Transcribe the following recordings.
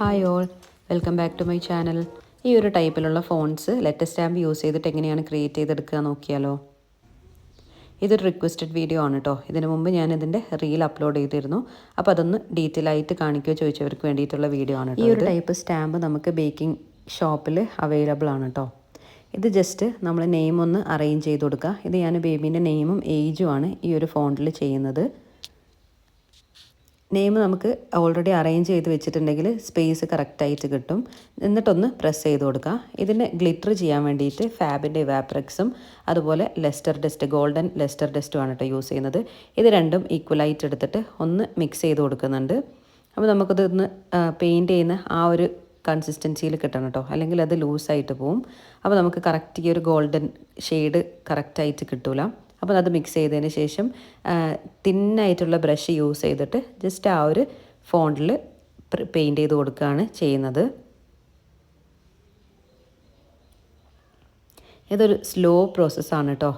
Hi all, welcome back to my channel. ഈ ഒരു ടൈപ്പിലുള്ള ഫോൺസ് ലെറ്റർ സ്റ്റാമ്പ് യൂസ് ചെയ്തിട്ട് എങ്ങനെയാണ് ക്രിയേറ്റ് ചെയ്തെടുക്കുക നോക്കിയാലോ. ഇതൊരു റിക്വസ്റ്റഡ് വീഡിയോ ആണ് കേട്ടോ. ഇതിനു മുമ്പ് ഞാനിതിൻ്റെ റീൽ അപ്ലോഡ് ചെയ്തിരുന്നു. അപ്പോൾ അതൊന്ന് ഡീറ്റെയിൽ ആയിട്ട് കാണിക്കുകയോ ചോദിച്ചവർക്ക് വേണ്ടിയിട്ടുള്ള വീഡിയോ ആണ്. ഈ ഒരു ടൈപ്പ് സ്റ്റാമ്പ് നമുക്ക് ബേക്കിംഗ് ഷോപ്പിൽ അവൈലബിൾ ആണ് കേട്ടോ. ഇത് ജസ്റ്റ് നമ്മൾ നെയിം ഒന്ന് അറേഞ്ച് ചെയ്ത് കൊടുക്കുക. ഇത് ഞാൻ ബേബീൻ്റെ നെയിമും ഏജുമാണ് ഈ ഒരു ഫോണ്ടിൽ ചെയ്യുന്നത്. നെയിം നമുക്ക് ഓൾറെഡി അറേഞ്ച് ചെയ്ത് വെച്ചിട്ടുണ്ടെങ്കിൽ സ്പേസ് കറക്റ്റായിട്ട് കിട്ടും. എന്നിട്ടൊന്ന് പ്രസ് ചെയ്ത് കൊടുക്കുക. ഇതിന് ഗ്ലിറ്റർ ചെയ്യാൻ വേണ്ടിയിട്ട് ഫാബിൻ്റെ ഇവാപ്രെക്സും അതുപോലെ ലെസ്റ്റർ ഡസ്റ്റ്, ഗോൾഡൻ ലെസ്റ്റർ ഡസ്റ്റുമാണ് കേട്ടോ യൂസ് ചെയ്യുന്നത്. ഇത് രണ്ടും ഈക്വലായിട്ട് എടുത്തിട്ട് ഒന്ന് മിക്സ് ചെയ്ത് കൊടുക്കുന്നുണ്ട്. അപ്പോൾ നമുക്കിതൊന്ന് പെയിൻറ്റ് ചെയ്യുന്ന ആ ഒരു കൺസിസ്റ്റൻസിയിൽ കിട്ടണം കേട്ടോ, അല്ലെങ്കിൽ അത് ലൂസായിട്ട് പോവും. അപ്പോൾ നമുക്ക് കറക്റ്റ് ഈ ഒരു ഗോൾഡൻ ഷെയ്ഡ് കറക്റ്റായിട്ട് കിട്ടില്ല. അപ്പോൾ അത് മിക്സ് ചെയ്തതിന് ശേഷം തിന്നായിട്ടുള്ള ബ്രഷ് യൂസ് ചെയ്തിട്ട് ജസ്റ്റ് ആ ഒരു ഫോണ്ടിൽ പെയിൻറ്റ് ചെയ്ത് കൊടുക്കുകയാണ് ചെയ്യുന്നത്. ഇതൊരു സ്ലോ പ്രോസസ്സാണ് കേട്ടോ.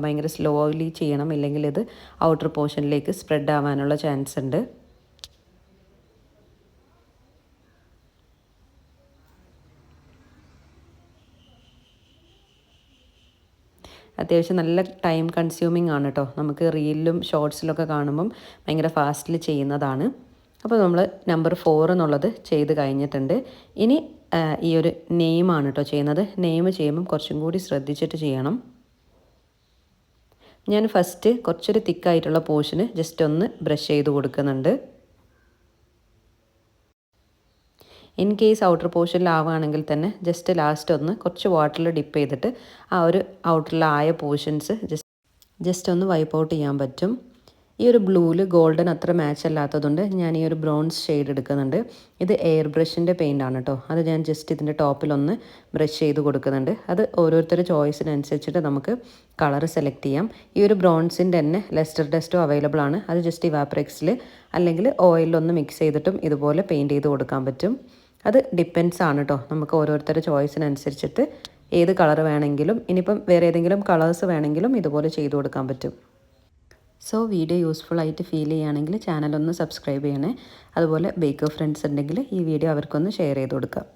ഭയങ്കര സ്ലോലി ചെയ്യണം, ഇല്ലെങ്കിൽ ഇത് ഔട്ടർ പോർഷനിലേക്ക് സ്പ്രെഡ് ആവാനുള്ള ചാൻസ് ഉണ്ട്. അത്യാവശ്യം നല്ല ടൈം കൺസ്യൂമിങ് ആണ് കേട്ടോ. നമുക്ക് റീലിലും ഷോർട്സിലൊക്കെ കാണുമ്പം ഭയങ്കര ഫാസ്റ്റിൽ ചെയ്യുന്നതാണ്. അപ്പോൾ നമ്മൾ നമ്പർ 4 എന്നുള്ളത് ചെയ്ത് കഴിഞ്ഞിട്ടുണ്ട്. ഇനി ഈ ഒരു നെയിമാണ് കേട്ടോ ചെയ്യുന്നത്. നെയിം ചെയ്യുമ്പം കുറച്ചും കൂടി ശ്രദ്ധിച്ചിട്ട് ചെയ്യണം. ഞാൻ ഫസ്റ്റ് കുറച്ചൊരു തിക്കായിട്ടുള്ള പോർഷന് ജസ്റ്റ് ഒന്ന് ബ്രഷ് ചെയ്ത് കൊടുക്കുന്നുണ്ട്. ഇൻ കേസ് ഔട്ടർ പോർഷനിലാവുകയാണെങ്കിൽ തന്നെ ജസ്റ്റ് ലാസ്റ്റ് ഒന്ന് കുറച്ച് വാട്ടറിൽ ഡിപ്പ് ചെയ്തിട്ട് ആ ഒരു ഔട്ടറിലായ പോർഷൻസ് ജസ്റ്റ് ഒന്ന് വൈപ്പ് ഔട്ട് ചെയ്യാൻ പറ്റും. ഈ ഒരു ബ്ലൂവിൽ ഗോൾഡൻ അത്ര മാച്ച് അല്ലാത്തതുകൊണ്ട് ഞാൻ ഈ ഒരു ബ്രോൺസ് ഷെയ്ഡ് എടുക്കുന്നുണ്ട്. ഇത് എയർ ബ്രഷിൻ്റെ പെയിൻ്റ് ആണ് കേട്ടോ. അത് ഞാൻ ജസ്റ്റ് ഇതിൻ്റെ ടോപ്പിലൊന്ന് ബ്രഷ് ചെയ്ത് കൊടുക്കുന്നുണ്ട്. അത് ഓരോരുത്തരുടെ ചോയ്സിനനുസരിച്ചിട്ട് നമുക്ക് കളർ സെലക്ട് ചെയ്യാം. ഈ ഒരു ബ്രോൺസിൻ്റെ തന്നെ ലെസ്റ്റർ ഡസ്റ്റും അവൈലബിൾ ആണ്. അത് ജസ്റ്റ് ഇവാപ്രെക്സിൽ അല്ലെങ്കിൽ ഓയിലൊന്ന് മിക്സ് ചെയ്തിട്ടും ഇതുപോലെ പെയിൻറ്റ് ചെയ്ത് കൊടുക്കാൻ പറ്റും. അത് ഡിപ്പെൻസ് ആണ് കേട്ടോ. നമുക്ക് ഓരോരുത്തരുടെ ചോയ്സിനനുസരിച്ചിട്ട് ഏത് കളർ വേണമെങ്കിലും, ഇനിയിപ്പം വേറെ ഏതെങ്കിലും കളേഴ്സ് വേണമെങ്കിലും ഇതുപോലെ ചെയ്ത് കൊടുക്കാൻ പറ്റും. സോ വീഡിയോ യൂസ്ഫുൾ ആയിട്ട് ഫീൽ ചെയ്യുകയാണെങ്കിൽ ചാനലൊന്ന് സബ്സ്ക്രൈബ് ചെയ്യണേ. അതുപോലെ ബേക്കർ ഫ്രണ്ട്സ് ഉണ്ടെങ്കിൽ ഈ വീഡിയോ അവർക്കൊന്ന് ഷെയർ ചെയ്ത് കൊടുക്കാം.